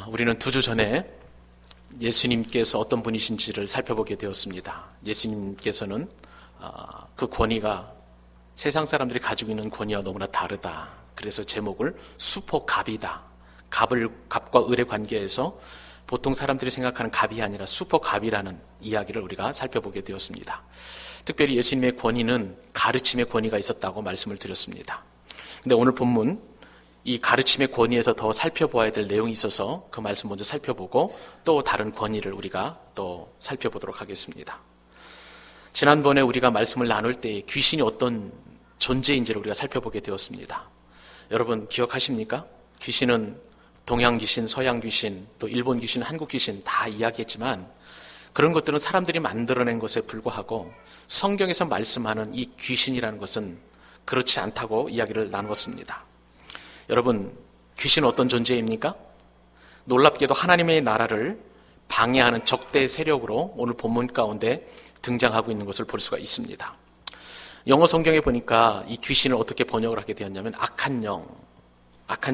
우리는 2주 전에 예수님께서 어떤 분이신지를 살펴보게 되었습니다. 예수님께서는 그 권위가 세상 사람들이 가지고 있는 권위와 너무나 다르다. 그래서 제목을 슈퍼갑이다. 갑과 을의 관계에서 보통 사람들이 생각하는 갑이 아니라 슈퍼갑이라는 이야기를 우리가 살펴보게 되었습니다. 특별히 예수님의 권위는 가르침의 권위가 있었다고 말씀을 드렸습니다. 근데 오늘 본문 이 가르침의 권위에서 더 살펴보아야 될 내용이 있어서 그 말씀 먼저 살펴보고 또 다른 권위를 우리가 또 살펴보도록 하겠습니다. 지난번에 우리가 말씀을 나눌 때 귀신이 어떤 존재인지를 우리가 살펴보게 되었습니다. 여러분 기억하십니까? 귀신은 동양 귀신, 서양 귀신, 또 일본 귀신, 한국 귀신 다 이야기했지만 그런 것들은 사람들이 만들어낸 것에 불과하고 성경에서 말씀하는 이 귀신이라는 것은 그렇지 않다고 이야기를 나누었습니다. 여러분, 귀신은 어떤 존재입니까? 놀랍게도 하나님의 나라를 방해하는 적대 세력으로 오늘 본문 가운데 등장하고 있는 것을 볼 수가 있습니다. 영어 성경에 보니까 이 귀신을 어떻게 번역을 하게 되었냐면 악한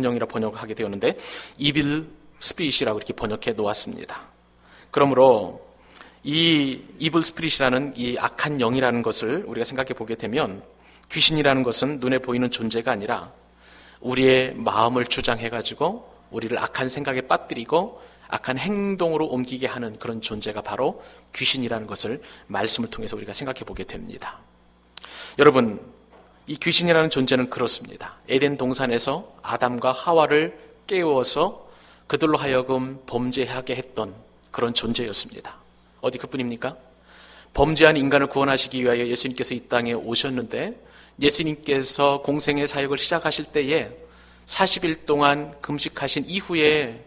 영이라 번역을 하게 되었는데 evil spirit이라고 이렇게 번역해 놓았습니다. 그러므로 이 evil spirit이라는 이 악한 영이라는 것을 우리가 생각해 보게 되면 귀신이라는 것은 눈에 보이는 존재가 아니라 우리의 마음을 주장해가지고 우리를 악한 생각에 빠뜨리고 악한 행동으로 옮기게 하는 그런 존재가 바로 귀신이라는 것을 말씀을 통해서 우리가 생각해 보게 됩니다. 여러분, 이 귀신이라는 존재는 그렇습니다. 에덴 동산에서 아담과 하와를 깨워서 그들로 하여금 범죄하게 했던 그런 존재였습니다. 어디 그뿐입니까? 범죄한 인간을 구원하시기 위하여 예수님께서 이 땅에 오셨는데 예수님께서 공생의 사역을 시작하실 때에 40일 동안 금식하신 이후에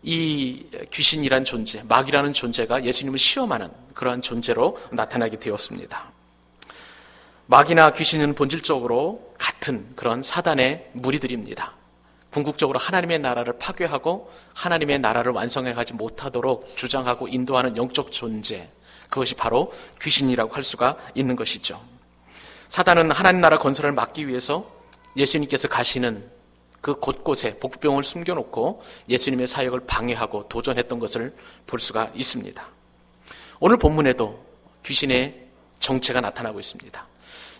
이 귀신이란 존재, 마귀라는 존재가 예수님을 시험하는 그러한 존재로 나타나게 되었습니다. 마귀나 귀신은 본질적으로 같은 그런 사단의 무리들입니다. 궁극적으로 하나님의 나라를 파괴하고 하나님의 나라를 완성해가지 못하도록 주장하고 인도하는 영적 존재, 그것이 바로 귀신이라고 할 수가 있는 것이죠. 사단은 하나님 나라 건설을 막기 위해서 예수님께서 가시는 그 곳곳에 복병을 숨겨놓고 예수님의 사역을 방해하고 도전했던 것을 볼 수가 있습니다. 오늘 본문에도 귀신의 정체가 나타나고 있습니다.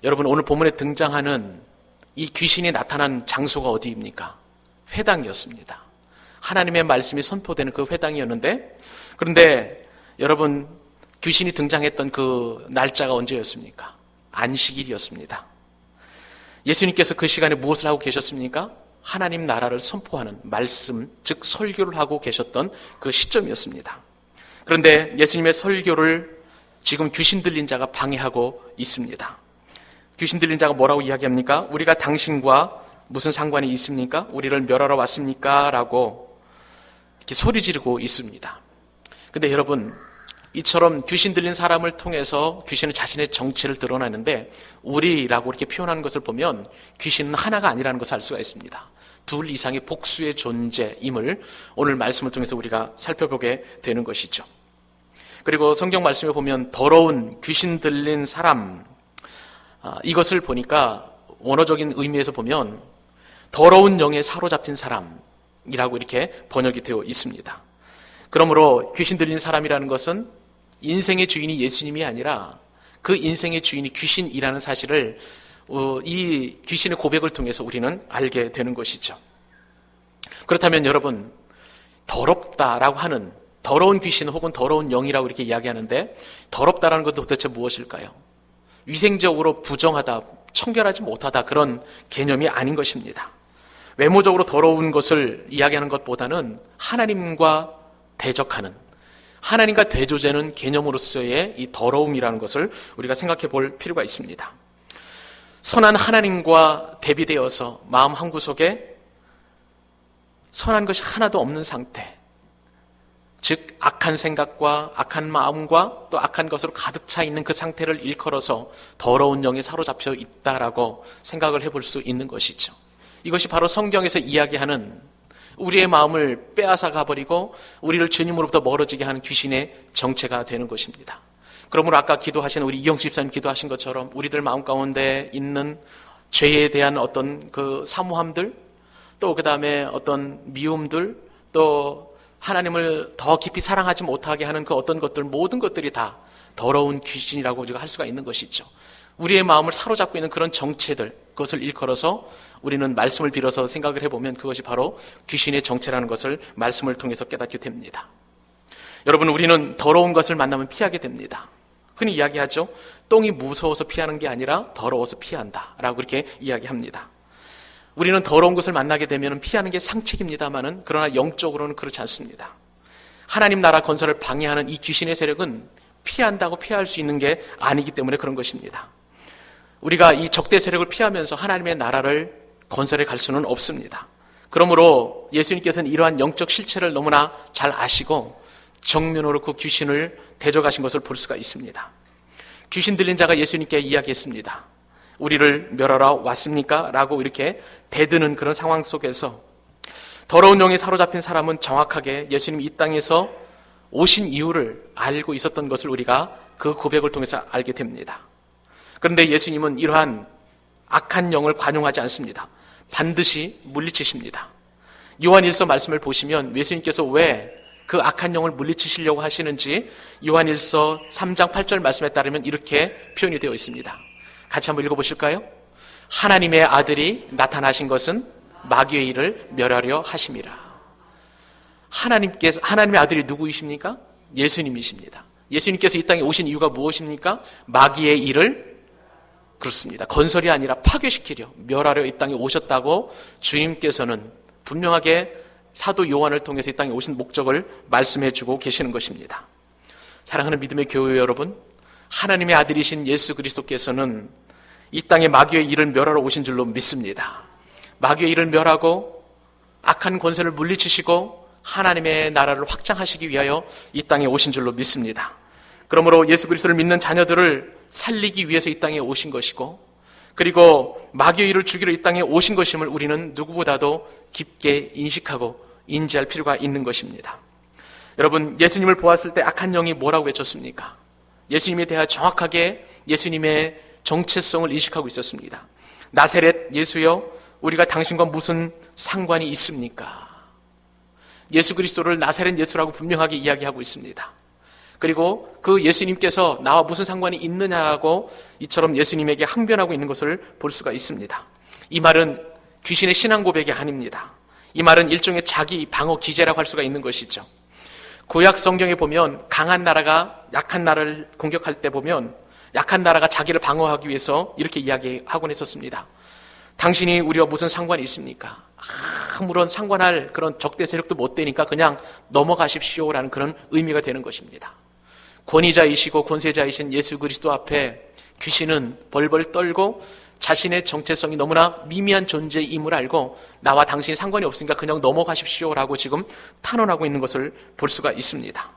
여러분, 오늘 본문에 등장하는 이 귀신이 나타난 장소가 어디입니까? 회당이었습니다. 하나님의 말씀이 선포되는 그 회당이었는데, 그런데 여러분, 귀신이 등장했던 그 날짜가 언제였습니까? 안식일이었습니다. 예수님께서 그 시간에 무엇을 하고 계셨습니까? 하나님 나라를 선포하는 말씀, 즉 설교를 하고 계셨던 그 시점이었습니다. 그런데 예수님의 설교를 지금 귀신 들린 자가 방해하고 있습니다. 귀신 들린 자가 뭐라고 이야기합니까? 우리가 당신과 무슨 상관이 있습니까? 우리를 멸하러 왔습니까? 라고 이렇게 소리 지르고 있습니다. 근데 여러분, 이처럼 귀신 들린 사람을 통해서 귀신은 자신의 정체를 드러내는데 우리라고 이렇게 표현하는 것을 보면 귀신은 하나가 아니라는 것을 알 수가 있습니다. 둘 이상의 복수의 존재임을 오늘 말씀을 통해서 우리가 살펴보게 되는 것이죠. 그리고 성경 말씀에 보면 더러운 귀신 들린 사람, 이것을 보니까 원어적인 의미에서 보면 더러운 영에 사로잡힌 사람이라고 이렇게 번역이 되어 있습니다. 그러므로 귀신 들린 사람이라는 것은 인생의 주인이 예수님이 아니라 그 인생의 주인이 귀신이라는 사실을 이 귀신의 고백을 통해서 우리는 알게 되는 것이죠. 그렇다면 여러분, 더럽다라고 하는 더러운 귀신 혹은 더러운 영이라고 이렇게 이야기하는데 더럽다라는 것도 도대체 무엇일까요? 위생적으로 부정하다, 청결하지 못하다 그런 개념이 아닌 것입니다. 외모적으로 더러운 것을 이야기하는 것보다는 하나님과 대적하는, 하나님과 대조되는 개념으로서의 이 더러움이라는 것을 우리가 생각해 볼 필요가 있습니다. 선한 하나님과 대비되어서 마음 한구석에 선한 것이 하나도 없는 상태, 즉 악한 생각과 악한 마음과 또 악한 것으로 가득 차 있는 그 상태를 일컬어서 더러운 영에 사로잡혀 있다라고 생각을 해볼 수 있는 것이죠. 이것이 바로 성경에서 이야기하는 우리의 마음을 빼앗아 가버리고 우리를 주님으로부터 멀어지게 하는 귀신의 정체가 되는 것입니다. 그러므로 아까 기도하신 우리 이경수 집사님 기도하신 것처럼 우리들 마음 가운데 있는 죄에 대한 어떤 그 사모함들, 또 그 다음에 어떤 미움들, 또 하나님을 더 깊이 사랑하지 못하게 하는 그 어떤 것들, 모든 것들이 다 더러운 귀신이라고 우리가 할 수가 있는 것이죠. 우리의 마음을 사로잡고 있는 그런 정체들, 그것을 일컬어서 우리는 말씀을 빌어서 생각을 해보면 그것이 바로 귀신의 정체라는 것을 말씀을 통해서 깨닫게 됩니다. 여러분, 우리는 더러운 것을 만나면 피하게 됩니다. 흔히 이야기하죠. 똥이 무서워서 피하는 게 아니라 더러워서 피한다 라고 그렇게 이야기합니다. 우리는 더러운 것을 만나게 되면 피하는 게 상책입니다만은, 그러나 영적으로는 그렇지 않습니다. 하나님 나라 건설을 방해하는 이 귀신의 세력은 피한다고 피할 수 있는 게 아니기 때문에 그런 것입니다. 우리가 이 적대 세력을 피하면서 하나님의 나라를 건설해 갈 수는 없습니다. 그러므로 예수님께서는 이러한 영적 실체를 너무나 잘 아시고 정면으로 그 귀신을 대적하신 것을 볼 수가 있습니다. 귀신 들린 자가 예수님께 이야기했습니다. 우리를 멸하러 왔습니까? 라고 이렇게 대드는 그런 상황 속에서 더러운 영에 사로잡힌 사람은 정확하게 예수님이 이 땅에서 오신 이유를 알고 있었던 것을 우리가 그 고백을 통해서 알게 됩니다. 그런데 예수님은 이러한 악한 영을 관용하지 않습니다. 반드시 물리치십니다. 요한일서 말씀을 보시면 예수님께서 왜 그 악한 영을 물리치시려고 하시는지 요한일서 3장 8절 말씀에 따르면 이렇게 표현이 되어 있습니다. 같이 한번 읽어보실까요? 하나님의 아들이 나타나신 것은 마귀의 일을 멸하려 하심이라. 하나님의 아들이 누구이십니까? 예수님이십니다. 예수님께서 이 땅에 오신 이유가 무엇입니까? 마귀의 일을, 그렇습니다, 건설이 아니라 파괴시키려, 멸하려 이 땅에 오셨다고 주님께서는 분명하게 사도 요한을 통해서 이 땅에 오신 목적을 말씀해 주고 계시는 것입니다. 사랑하는 믿음의 교회 여러분, 하나님의 아들이신 예수 그리스도께서는 이 땅에 마귀의 일을 멸하러 오신 줄로 믿습니다. 마귀의 일을 멸하고 악한 권세를 물리치시고 하나님의 나라를 확장하시기 위하여 이 땅에 오신 줄로 믿습니다. 그러므로 예수 그리스도를 믿는 자녀들을 살리기 위해서 이 땅에 오신 것이고, 그리고 마귀의 일을 죽이러 이 땅에 오신 것임을 우리는 누구보다도 깊게 인식하고 인지할 필요가 있는 것입니다. 여러분, 예수님을 보았을 때 악한 영이 뭐라고 외쳤습니까? 예수님에 대하여 정확하게 예수님의 정체성을 인식하고 있었습니다. 나사렛 예수여, 우리가 당신과 무슨 상관이 있습니까? 예수 그리스도를 나사렛 예수라고 분명하게 이야기하고 있습니다. 그리고 그 예수님께서 나와 무슨 상관이 있느냐고 이처럼 예수님에게 항변하고 있는 것을 볼 수가 있습니다. 이 말은 귀신의 신앙 고백이 아닙니다. 이 말은 일종의 자기 방어 기제라고 할 수가 있는 것이죠. 구약 성경에 보면 강한 나라가 약한 나라를 공격할 때 보면 약한 나라가 자기를 방어하기 위해서 이렇게 이야기하곤 했었습니다. 당신이 우리와 무슨 상관이 있습니까? 아무런 상관할 그런 적대 세력도 못 되니까 그냥 넘어가십시오라는 그런 의미가 되는 것입니다. 권위자이시고 권세자이신 예수 그리스도 앞에 귀신은 벌벌 떨고 자신의 정체성이 너무나 미미한 존재임을 알고 나와 당신이 상관이 없으니까 그냥 넘어가십시오라고 지금 탄원하고 있는 것을 볼 수가 있습니다.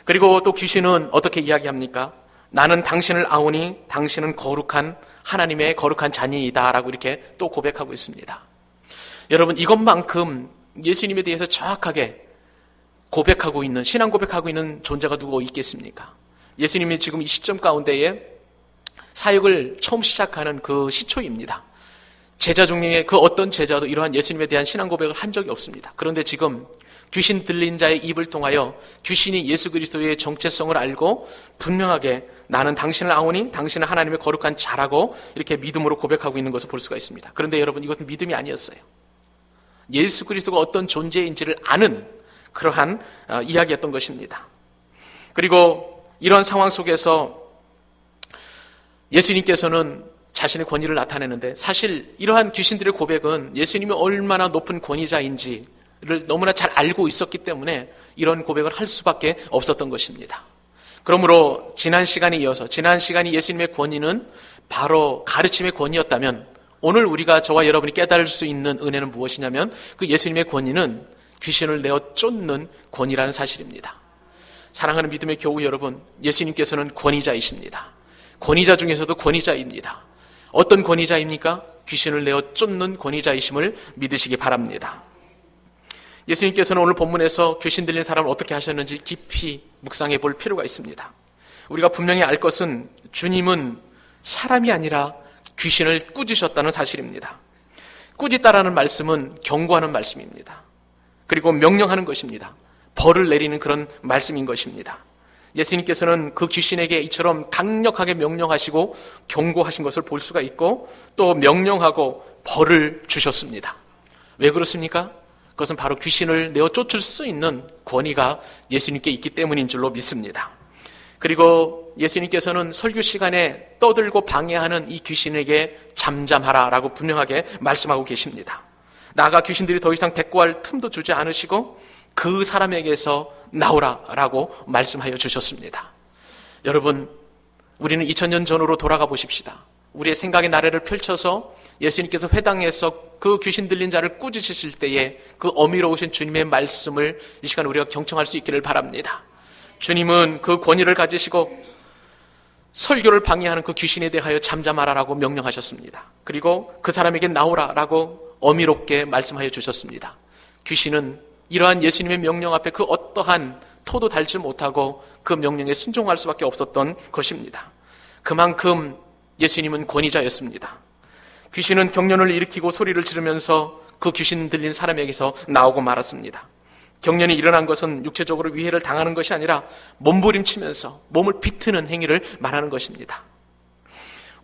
그리고 또 귀신은 어떻게 이야기합니까? 나는 당신을 아오니 당신은 거룩한 하나님의 거룩한 자녀이다 라고 이렇게 또 고백하고 있습니다. 여러분, 이것만큼 예수님에 대해서 정확하게 고백하고 있는, 신앙 고백하고 있는 존재가 누구 있겠습니까? 예수님이 지금 이 시점 가운데에 사역을 처음 시작하는 그 시초입니다. 제자 중에 그 어떤 제자도 이러한 예수님에 대한 신앙 고백을 한 적이 없습니다. 그런데 지금 귀신 들린 자의 입을 통하여 귀신이 예수 그리스도의 정체성을 알고 분명하게 나는 당신을 아오니 당신은 하나님의 거룩한 자라고 이렇게 믿음으로 고백하고 있는 것을 볼 수가 있습니다. 그런데 여러분, 이것은 믿음이 아니었어요. 예수 그리스도가 어떤 존재인지를 아는 그러한 이야기였던 것입니다. 그리고 이런 상황 속에서 예수님께서는 자신의 권위를 나타내는데, 사실 이러한 귀신들의 고백은 예수님이 얼마나 높은 권위자인지를 너무나 잘 알고 있었기 때문에 이런 고백을 할 수밖에 없었던 것입니다. 그러므로 지난 시간에 이어서, 지난 시간이 예수님의 권위는 바로 가르침의 권위였다면, 오늘 우리가 저와 여러분이 깨달을 수 있는 은혜는 무엇이냐면 그 예수님의 권위는 귀신을 내어 쫓는 권위라는 사실입니다. 사랑하는 믿음의 교우 여러분, 예수님께서는 권위자이십니다. 권위자 중에서도 권위자입니다. 어떤 권위자입니까? 귀신을 내어 쫓는 권위자이심을 믿으시기 바랍니다. 예수님께서는 오늘 본문에서 귀신 들린 사람을 어떻게 하셨는지 깊이 묵상해 볼 필요가 있습니다. 우리가 분명히 알 것은 주님은 사람이 아니라 귀신을 꾸짖으셨다는 사실입니다. 꾸짖다라는 말씀은 경고하는 말씀입니다. 그리고 명령하는 것입니다. 벌을 내리는 그런 말씀인 것입니다. 예수님께서는 그 귀신에게 이처럼 강력하게 명령하시고 경고하신 것을 볼 수가 있고 또 명령하고 벌을 주셨습니다. 왜 그렇습니까? 그것은 바로 귀신을 내어 쫓을 수 있는 권위가 예수님께 있기 때문인 줄로 믿습니다. 그리고 예수님께서는 설교 시간에 떠들고 방해하는 이 귀신에게 잠잠하라라고 분명하게 말씀하고 계십니다. 나아가 귀신들이 더 이상 대꾸할 틈도 주지 않으시고 그 사람에게서 나오라라고 말씀하여 주셨습니다. 여러분, 우리는 2000년 전으로 돌아가 보십시다. 우리의 생각의 나래를 펼쳐서 예수님께서 회당에서 그 귀신 들린 자를 꾸짖으실 때에 그 어미로우신 주님의 말씀을 이 시간 우리가 경청할 수 있기를 바랍니다. 주님은 그 권위를 가지시고 설교를 방해하는 그 귀신에 대하여 잠잠하라라고 명령하셨습니다. 그리고 그 사람에게 나오라라고 어미롭게 말씀하여 주셨습니다. 귀신은 이러한 예수님의 명령 앞에 그 어떠한 토도 달지 못하고 그 명령에 순종할 수밖에 없었던 것입니다. 그만큼 예수님은 권위자였습니다. 귀신은 경련을 일으키고 소리를 지르면서 그 귀신 들린 사람에게서 나오고 말았습니다. 경련이 일어난 것은 육체적으로 위해를 당하는 것이 아니라 몸부림치면서 몸을 비트는 행위를 말하는 것입니다.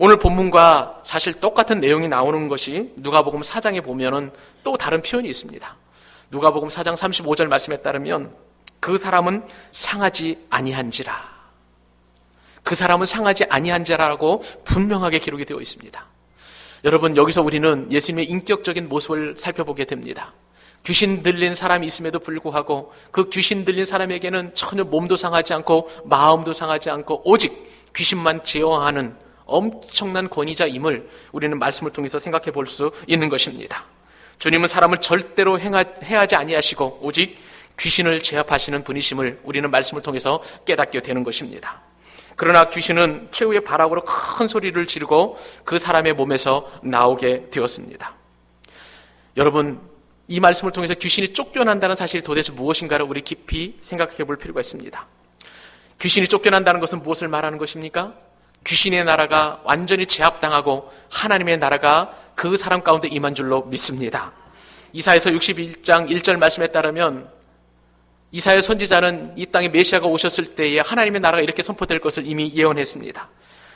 오늘 본문과 사실 똑같은 내용이 나오는 것이 누가복음 4장에 보면은 또 다른 표현이 있습니다. 누가복음 4장 35절 말씀에 따르면 그 사람은 상하지 아니한지라. 그 사람은 상하지 아니한지라라고 분명하게 기록이 되어 있습니다. 여러분, 여기서 우리는 예수님의 인격적인 모습을 살펴보게 됩니다. 귀신 들린 사람이 있음에도 불구하고 그 귀신 들린 사람에게는 전혀 몸도 상하지 않고 마음도 상하지 않고 오직 귀신만 제어하는 엄청난 권위자임을 우리는 말씀을 통해서 생각해 볼 수 있는 것입니다. 주님은 사람을 절대로 해하지 아니하시고 오직 귀신을 제압하시는 분이심을 우리는 말씀을 통해서 깨닫게 되는 것입니다. 그러나 귀신은 최후의 발악으로 큰 소리를 지르고 그 사람의 몸에서 나오게 되었습니다. 여러분, 이 말씀을 통해서 귀신이 쫓겨난다는 사실이 도대체 무엇인가를 우리 깊이 생각해 볼 필요가 있습니다. 귀신이 쫓겨난다는 것은 무엇을 말하는 것입니까? 귀신의 나라가 완전히 제압당하고 하나님의 나라가 그 사람 가운데 임한 줄로 믿습니다. 이사야서 61장 1절 말씀에 따르면 이사야 선지자는 이 땅에 메시아가 오셨을 때에 하나님의 나라가 이렇게 선포될 것을 이미 예언했습니다.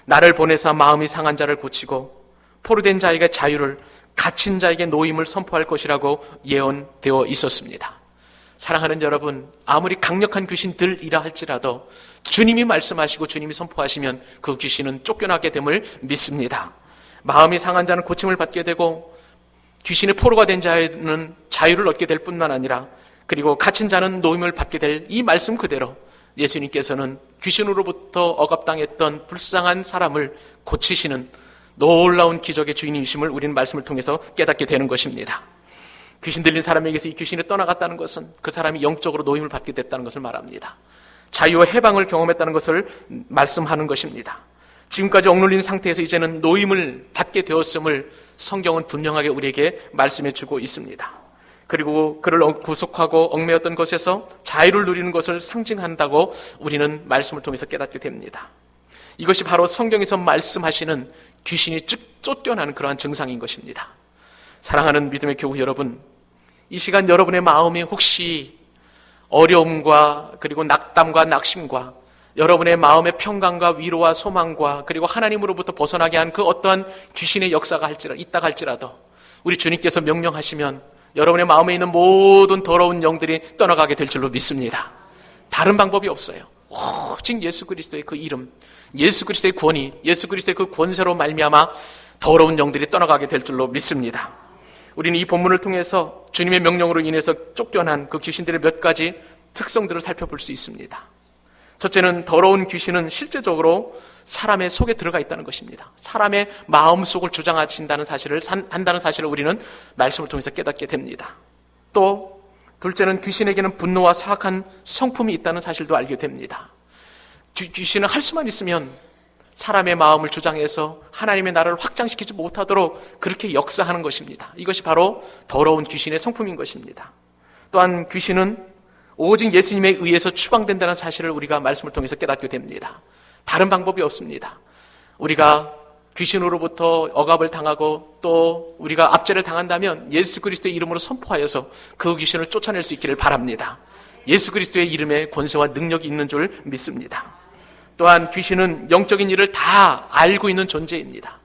나를 보내사 마음이 상한 자를 고치고 포로된 자에게 자유를, 갇힌 자에게 노임을 선포할 것이라고 예언되어 있었습니다. 사랑하는 여러분, 아무리 강력한 귀신들이라 할지라도 주님이 말씀하시고 주님이 선포하시면 그 귀신은 쫓겨나게 됨을 믿습니다. 마음이 상한 자는 고침을 받게 되고 귀신의 포로가 된 자는 자유를 얻게 될 뿐만 아니라 그리고 갇힌 자는 노임을 받게 될 이 말씀 그대로 예수님께서는 귀신으로부터 억압당했던 불쌍한 사람을 고치시는 놀라운 기적의 주인이심을 우리는 말씀을 통해서 깨닫게 되는 것입니다. 귀신 들린 사람에게서 이 귀신이 떠나갔다는 것은 그 사람이 영적으로 노임을 받게 됐다는 것을 말합니다. 자유와 해방을 경험했다는 것을 말씀하는 것입니다. 지금까지 억눌린 상태에서 이제는 노임을 받게 되었음을 성경은 분명하게 우리에게 말씀해 주고 있습니다. 그리고 그를 구속하고 얽매였던 것에서 자유를 누리는 것을 상징한다고 우리는 말씀을 통해서 깨닫게 됩니다. 이것이 바로 성경에서 말씀하시는 귀신이 쫓겨나는 그러한 증상인 것입니다. 사랑하는 믿음의 교우 여러분, 이 시간 여러분의 마음이 혹시 어려움과 그리고 낙담과 낙심과 여러분의 마음의 평강과 위로와 소망과 그리고 하나님으로부터 벗어나게 한 그 어떠한 귀신의 역사가 있다가 할지라도 우리 주님께서 명령하시면 여러분의 마음에 있는 모든 더러운 영들이 떠나가게 될 줄로 믿습니다. 다른 방법이 없어요. 오직 예수 그리스도의 그 이름, 예수 그리스도의 권위, 예수 그리스도의 그 권세로 말미암아 더러운 영들이 떠나가게 될 줄로 믿습니다. 우리는 이 본문을 통해서 주님의 명령으로 인해서 쫓겨난 그 귀신들의 몇 가지 특성들을 살펴볼 수 있습니다. 첫째는 더러운 귀신은 실제적으로 사람의 속에 들어가 있다는 것입니다. 사람의 마음속을 주장하신다는 사실을 한다는 사실을 우리는 말씀을 통해서 깨닫게 됩니다. 또 둘째는 귀신에게는 분노와 사악한 성품이 있다는 사실도 알게 됩니다. 귀신은 할 수만 있으면 사람의 마음을 주장해서 하나님의 나라를 확장시키지 못하도록 그렇게 역사하는 것입니다. 이것이 바로 더러운 귀신의 성품인 것입니다. 또한 귀신은 오직 예수님에 의해서 추방된다는 사실을 우리가 말씀을 통해서 깨닫게 됩니다. 다른 방법이 없습니다. 우리가 귀신으로부터 억압을 당하고 또 우리가 압제를 당한다면 예수 그리스도의 이름으로 선포하여서 그 귀신을 쫓아낼 수 있기를 바랍니다. 예수 그리스도의 이름에 권세와 능력이 있는 줄 믿습니다. 또한 귀신은 영적인 일을 다 알고 있는 존재입니다.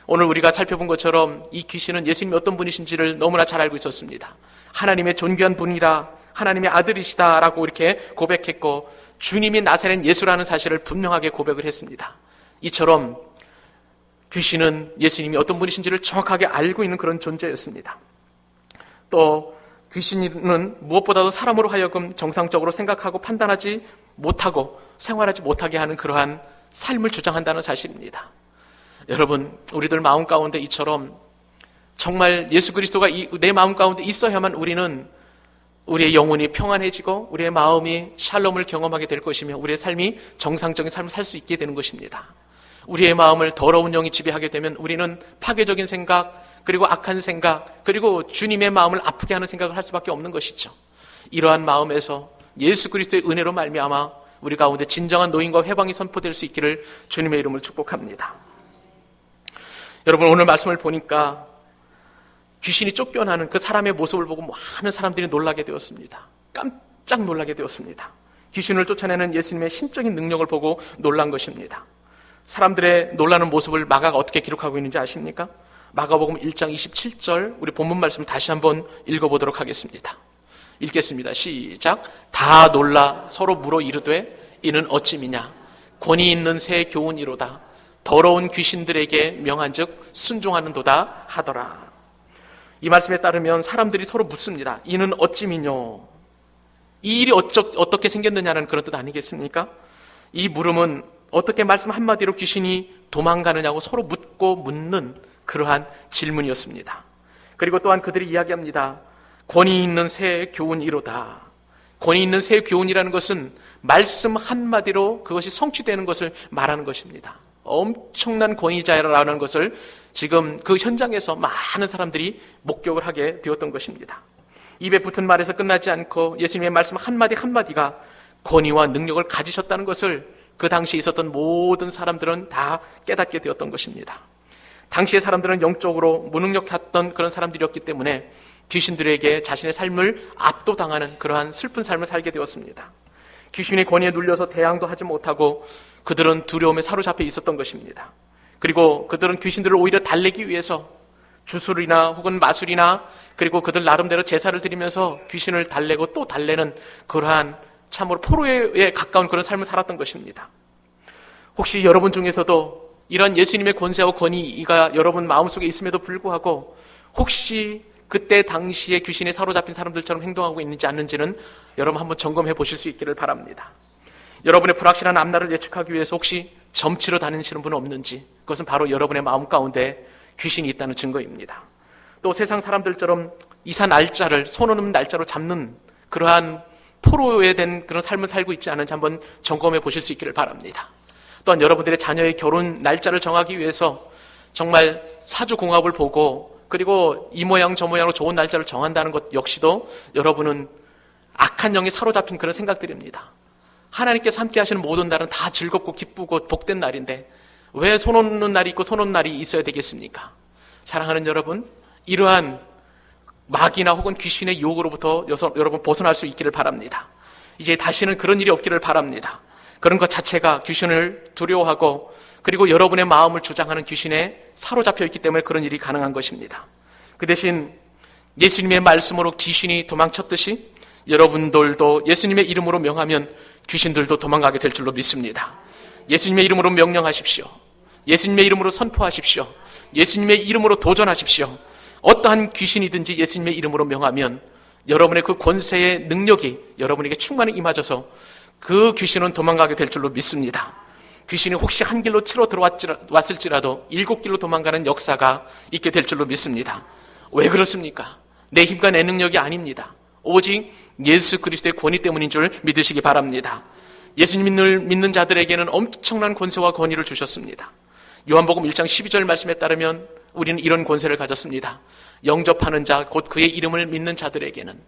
오늘 우리가 살펴본 것처럼 이 귀신은 예수님이 어떤 분이신지를 너무나 잘 알고 있었습니다. 하나님의 존귀한 분이라, 하나님의 아들이시다라고 이렇게 고백했고 주님이 나사렛 예수라는 사실을 분명하게 고백을 했습니다. 이처럼 귀신은 예수님이 어떤 분이신지를 정확하게 알고 있는 그런 존재였습니다. 또 귀신은 무엇보다도 사람으로 하여금 정상적으로 생각하고 판단하지 못하고 생활하지 못하게 하는 그러한 삶을 주장한다는 사실입니다. 여러분, 우리들 마음 가운데 이처럼 정말 예수 그리스도가 내 마음 가운데 있어야만 우리는 우리의 영혼이 평안해지고 우리의 마음이 샬롬을 경험하게 될 것이며 우리의 삶이 정상적인 삶을 살 수 있게 되는 것입니다. 우리의 마음을 더러운 영이 지배하게 되면 우리는 파괴적인 생각, 그리고 악한 생각, 그리고 주님의 마음을 아프게 하는 생각을 할 수밖에 없는 것이죠. 이러한 마음에서 예수 그리스도의 은혜로 말미암아 우리 가운데 진정한 노임과 회방이 선포될 수 있기를 주님의 이름으로 축복합니다. 여러분, 오늘 말씀을 보니까 귀신이 쫓겨나는 그 사람의 모습을 보고 많은 사람들이 놀라게 되었습니다. 깜짝 놀라게 되었습니다. 귀신을 쫓아내는 예수님의 신적인 능력을 보고 놀란 것입니다. 사람들의 놀라는 모습을 마가가 어떻게 기록하고 있는지 아십니까? 마가복음 1장 27절 우리 본문 말씀을 다시 한번 읽어보도록 하겠습니다. 읽겠습니다. 시작. 다 놀라 서로 물어 이르되 이는 어찌미냐? 권위 있는 새 교훈이로다. 더러운 귀신들에게 명한즉 순종하는도다 하더라. 이 말씀에 따르면 사람들이 서로 묻습니다. 이는 어찌미뇨? 이 일이 어떻게 생겼느냐는 그런 뜻 아니겠습니까? 이 물음은 어떻게 말씀 한마디로 귀신이 도망가느냐고 서로 묻는 그러한 질문이었습니다. 그리고 또한 그들이 이야기합니다. 권위 있는 새 교훈이로다. 권위 있는 새 교훈이라는 것은 말씀 한마디로 그것이 성취되는 것을 말하는 것입니다. 엄청난 권위자라는 것을 지금 그 현장에서 많은 사람들이 목격을 하게 되었던 것입니다. 입에 붙은 말에서 끝나지 않고 예수님의 말씀 한마디 한마디가 권위와 능력을 가지셨다는 것을 그 당시에 있었던 모든 사람들은 다 깨닫게 되었던 것입니다. 당시의 사람들은 영적으로 무능력했던 그런 사람들이었기 때문에 귀신들에게 자신의 삶을 압도당하는 그러한 슬픈 삶을 살게 되었습니다. 귀신의 권위에 눌려서 대항도 하지 못하고 그들은 두려움에 사로잡혀 있었던 것입니다. 그리고 그들은 귀신들을 오히려 달래기 위해서 주술이나 혹은 마술이나 그리고 그들 나름대로 제사를 드리면서 귀신을 달래고 또 달래는 그러한 참으로 포로에 가까운 그런 삶을 살았던 것입니다. 혹시 여러분 중에서도 이런 예수님의 권세와 권위가 여러분 마음속에 있음에도 불구하고 혹시 그때 당시에 귀신에 사로잡힌 사람들처럼 행동하고 있는지 않는지는 여러분 한번 점검해 보실 수 있기를 바랍니다. 여러분의 불확실한 앞날을 예측하기 위해서 혹시 점치러 다니시는 분은 없는지, 그것은 바로 여러분의 마음 가운데 귀신이 있다는 증거입니다. 또 세상 사람들처럼 이사 날짜를 손 없는 날짜로 잡는 그러한 포로에 된 그런 삶을 살고 있지 않은지 한번 점검해 보실 수 있기를 바랍니다. 또한 여러분들의 자녀의 결혼 날짜를 정하기 위해서 정말 사주공합을 보고 그리고 이 모양 저 모양으로 좋은 날짜를 정한다는 것 역시도 여러분은 악한 영에 사로잡힌 그런 생각들입니다. 하나님께서 함께 하시는 모든 날은 다 즐겁고 기쁘고 복된 날인데 왜 손 없는 날이 있고 손 없는 날이 있어야 되겠습니까? 사랑하는 여러분, 이러한 마귀나 혹은 귀신의 유혹으로부터 여러분 벗어날 수 있기를 바랍니다. 이제 다시는 그런 일이 없기를 바랍니다. 그런 것 자체가 귀신을 두려워하고 그리고 여러분의 마음을 주장하는 귀신에 사로잡혀 있기 때문에 그런 일이 가능한 것입니다. 그 대신 예수님의 말씀으로 귀신이 도망쳤듯이 여러분들도 예수님의 이름으로 명하면 귀신들도 도망가게 될 줄로 믿습니다. 예수님의 이름으로 명령하십시오. 예수님의 이름으로 선포하십시오. 예수님의 이름으로 도전하십시오. 어떠한 귀신이든지 예수님의 이름으로 명하면 여러분의 그 권세의 능력이 여러분에게 충만히 임하셔서 그 귀신은 도망가게 될 줄로 믿습니다. 귀신이 혹시 한 길로 치러 들어왔을지라도 7길로 도망가는 역사가 있게 될 줄로 믿습니다. 왜 그렇습니까? 내 힘과 내 능력이 아닙니다. 오직 예수 그리스도의 권위 때문인 줄 믿으시기 바랍니다. 예수님을 믿는 자들에게는 엄청난 권세와 권위를 주셨습니다. 요한복음 1장 12절 말씀에 따르면 우리는 이런 권세를 가졌습니다. 영접하는 자, 곧 그의 이름을 믿는 자들에게는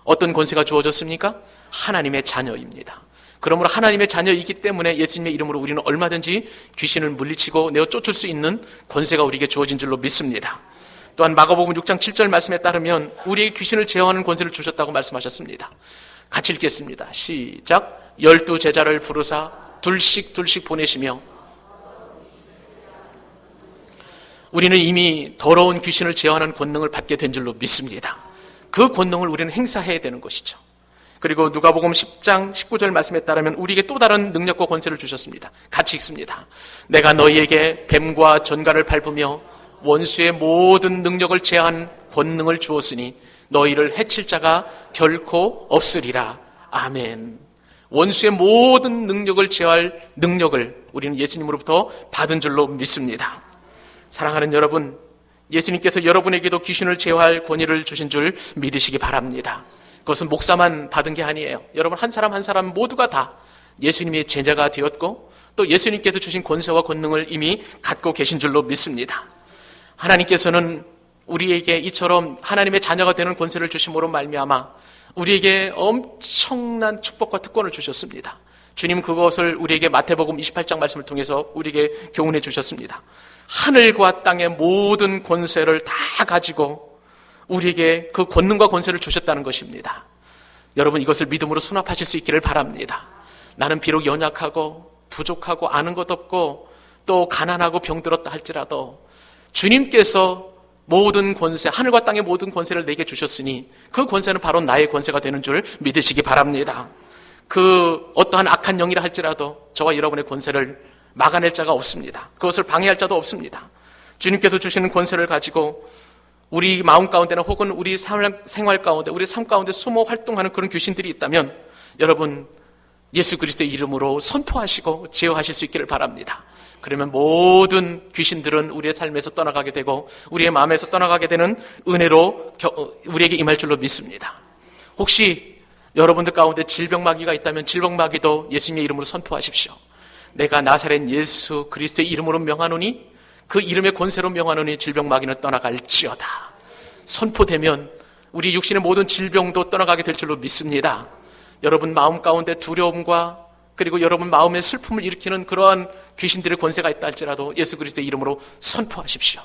어떤 권세가 주어졌습니까? 하나님의 자녀입니다. 그러므로 하나님의 자녀이기 때문에 예수님의 이름으로 우리는 얼마든지 귀신을 물리치고 내어 쫓을 수 있는 권세가 우리에게 주어진 줄로 믿습니다. 또한 마가복음 6장 7절 말씀에 따르면 우리에게 귀신을 제어하는 권세를 주셨다고 말씀하셨습니다. 같이 읽겠습니다. 시작. 12 제자를 부르사 둘씩 보내시며. 우리는 이미 더러운 귀신을 제어하는 권능을 받게 된 줄로 믿습니다. 그 권능을 우리는 행사해야 되는 것이죠. 그리고 누가복음 10장 19절 말씀에 따르면 우리에게 또 다른 능력과 권세를 주셨습니다. 같이 읽습니다. 내가 너희에게 뱀과 전갈을 밟으며 원수의 모든 능력을 제한 권능을 주었으니 너희를 해칠 자가 결코 없으리라. 아멘. 원수의 모든 능력을 제어할 능력을 우리는 예수님으로부터 받은 줄로 믿습니다. 사랑하는 여러분, 예수님께서 여러분에게도 귀신을 제어할 권위를 주신 줄 믿으시기 바랍니다. 그것은 목사만 받은 게 아니에요. 여러분 한 사람 한 사람 모두가 다 예수님의 제자가 되었고 또 예수님께서 주신 권세와 권능을 이미 갖고 계신 줄로 믿습니다. 하나님께서는 우리에게 이처럼 하나님의 자녀가 되는 권세를 주심으로 말미암아 우리에게 엄청난 축복과 특권을 주셨습니다. 주님 그것을 우리에게 마태복음 28장 말씀을 통해서 우리에게 교훈해 주셨습니다. 하늘과 땅의 모든 권세를 다 가지고 우리에게 그 권능과 권세를 주셨다는 것입니다. 여러분 이것을 믿음으로 수납하실 수 있기를 바랍니다. 나는 비록 연약하고 부족하고 아는 것 없고 또 가난하고 병들었다 할지라도 주님께서 모든 권세, 하늘과 땅의 모든 권세를 내게 주셨으니 그 권세는 바로 나의 권세가 되는 줄 믿으시기 바랍니다. 그 어떠한 악한 영이라 할지라도 저와 여러분의 권세를 막아낼 자가 없습니다. 그것을 방해할 자도 없습니다. 주님께서 주시는 권세를 가지고 우리 마음 가운데나 혹은 우리 생활 가운데, 우리 삶 가운데 숨어 활동하는 그런 귀신들이 있다면 여러분 예수 그리스도의 이름으로 선포하시고 제어하실 수 있기를 바랍니다. 그러면 모든 귀신들은 우리의 삶에서 떠나가게 되고 우리의 마음에서 떠나가게 되는 은혜로 우리에게 임할 줄로 믿습니다. 혹시 여러분들 가운데 질병마귀가 있다면 질병마귀도 예수님의 이름으로 선포하십시오. 내가 나사렛 예수 그리스도의 이름으로 명하노니 그 이름의 권세로 명하노니 질병마귀는 떠나갈지어다. 선포되면 우리 육신의 모든 질병도 떠나가게 될 줄로 믿습니다. 여러분 마음 가운데 두려움과 그리고 여러분 마음에 슬픔을 일으키는 그러한 귀신들의 권세가 있다 할지라도 예수 그리스도의 이름으로 선포하십시오.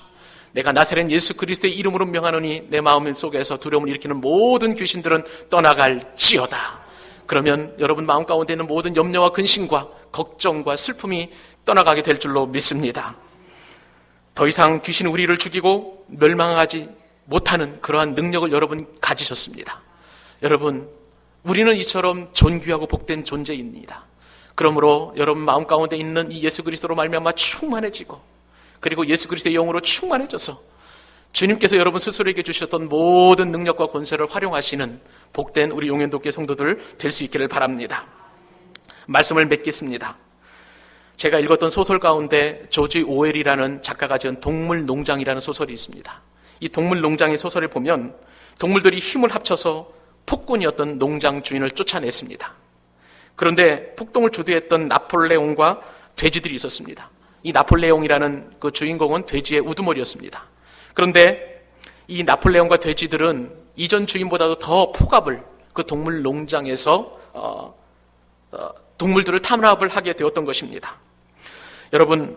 내가 나사렛 예수 그리스도의 이름으로 명하노니 내 마음 속에서 두려움을 일으키는 모든 귀신들은 떠나갈지어다. 그러면 여러분 마음 가운데 있는 모든 염려와 근심과 걱정과 슬픔이 떠나가게 될 줄로 믿습니다. 더 이상 귀신이 우리를 죽이고 멸망하지 못하는 그러한 능력을 여러분 가지셨습니다. 여러분 우리는 이처럼 존귀하고 복된 존재입니다. 그러므로 여러분 마음 가운데 있는 이 예수 그리스도로 말미암아 충만해지고 그리고 예수 그리스도의 영으로 충만해져서 주님께서 여러분 스스로에게 주셨던 모든 능력과 권세를 활용하시는 복된 우리 용현도교회 성도들 될 수 있기를 바랍니다. 말씀을 맺겠습니다. 제가 읽었던 소설 가운데 조지 오웰이라는 작가가 지은 동물농장이라는 소설이 있습니다. 이 동물농장의 소설을 보면 동물들이 힘을 합쳐서 폭군이었던 농장 주인을 쫓아냈습니다. 그런데 폭동을 주도했던 나폴레옹과 돼지들이 있었습니다. 이 나폴레옹이라는 그 주인공은 돼지의 우두머리였습니다. 그런데 이 나폴레옹과 돼지들은 이전 주인보다도 더 폭압을 그 동물 농장에서 동물들을 탄압을 하게 되었던 것입니다. 여러분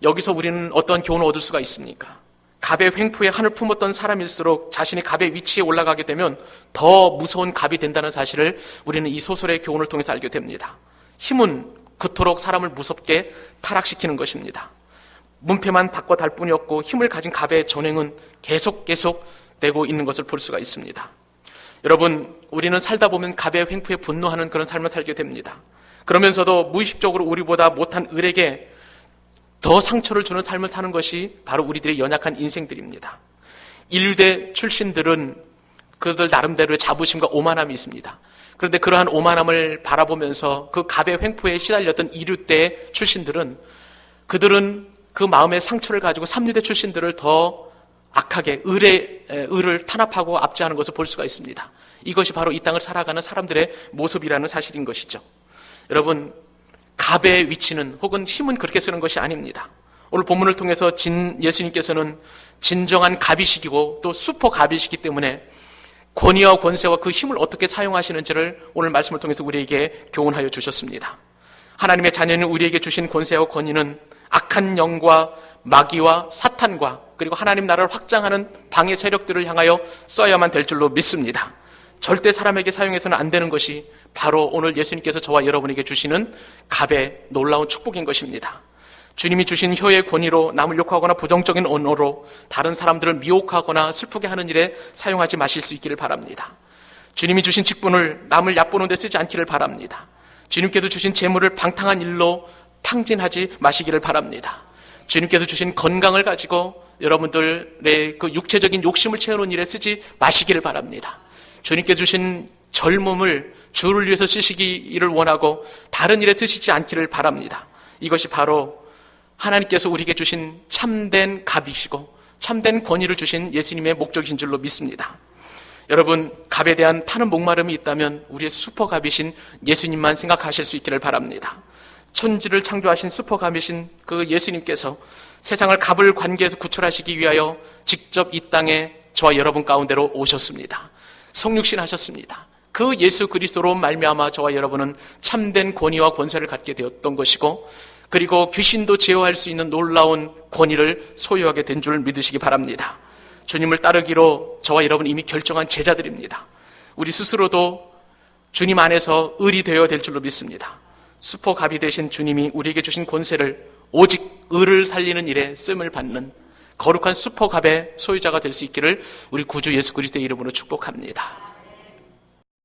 여기서 우리는 어떤 교훈을 얻을 수가 있습니까? 갑의 횡포에 한을 품었던 사람일수록 자신이 갑의 위치에 올라가게 되면 더 무서운 갑이 된다는 사실을 우리는 이 소설의 교훈을 통해서 알게 됩니다. 힘은 그토록 사람을 무섭게 타락시키는 것입니다. 문패만 바꿔 달 뿐이었고 힘을 가진 갑의 전횡은 계속 되고 있는 것을 볼 수가 있습니다. 여러분 우리는 살다 보면 갑의 횡포에 분노하는 그런 삶을 살게 됩니다. 그러면서도 무의식적으로 우리보다 못한 을에게 더 상처를 주는 삶을 사는 것이 바로 우리들의 연약한 인생들입니다. 인류대 출신들은 그들 나름대로의 자부심과 오만함이 있습니다. 그런데 그러한 오만함을 바라보면서 그 갑의 횡포에 시달렸던 이류대 출신들은 그들은 그 마음의 상처를 가지고 삼류대 출신들을 더 악하게 을을 탄압하고 압제하는 것을 볼 수가 있습니다. 이것이 바로 이 땅을 살아가는 사람들의 모습이라는 사실인 것이죠. 여러분 갑의 위치는 혹은 힘은 그렇게 쓰는 것이 아닙니다. 오늘 본문을 통해서 예수님께서는 진정한 갑이시기고 또 슈퍼 갑이시기 때문에 권위와 권세와 그 힘을 어떻게 사용하시는지를 오늘 말씀을 통해서 우리에게 교훈하여 주셨습니다. 하나님의 자녀는 우리에게 주신 권세와 권위는 악한 영과 마귀와 사탄과 그리고 하나님 나라를 확장하는 방해 세력들을 향하여 써야만 될 줄로 믿습니다. 절대 사람에게 사용해서는 안 되는 것이 바로 오늘 예수님께서 저와 여러분에게 주시는 갑의 놀라운 축복인 것입니다. 주님이 주신 혀의 권위로 남을 욕하거나 부정적인 언어로 다른 사람들을 미혹하거나 슬프게 하는 일에 사용하지 마실 수 있기를 바랍니다. 주님이 주신 직분을 남을 얕보는 데 쓰지 않기를 바랍니다. 주님께서 주신 재물을 방탕한 일로 탕진하지 마시기를 바랍니다. 주님께서 주신 건강을 가지고 여러분들의 그 육체적인 욕심을 채우는 일에 쓰지 마시기를 바랍니다. 주님께서 주신 젊음을 주를 위해서 쓰시기를 원하고 다른 일에 쓰시지 않기를 바랍니다. 이것이 바로 하나님께서 우리에게 주신 참된 갑이시고 참된 권위를 주신 예수님의 목적이신 줄로 믿습니다. 여러분, 갑에 대한 타는 목마름이 있다면 우리의 슈퍼갑이신 예수님만 생각하실 수 있기를 바랍니다. 천지를 창조하신 슈퍼갑이신 그 예수님께서 세상을 갑을 관계에서 구출하시기 위하여 직접 이 땅에 저와 여러분 가운데로 오셨습니다. 성육신 하셨습니다. 그 예수 그리스도로 말미암아 저와 여러분은 참된 권위와 권세를 갖게 되었던 것이고 그리고 귀신도 제어할 수 있는 놀라운 권위를 소유하게 된 줄 믿으시기 바랍니다. 주님을 따르기로 저와 여러분 이미 결정한 제자들입니다. 우리 스스로도 주님 안에서 을이 되어야 될 줄로 믿습니다. 슈퍼갑이 되신 주님이 우리에게 주신 권세를 오직 을을 살리는 일에 쓰임을 받는 거룩한 슈퍼갑의 소유자가 될 수 있기를 우리 구주 예수 그리스도의 이름으로 축복합니다.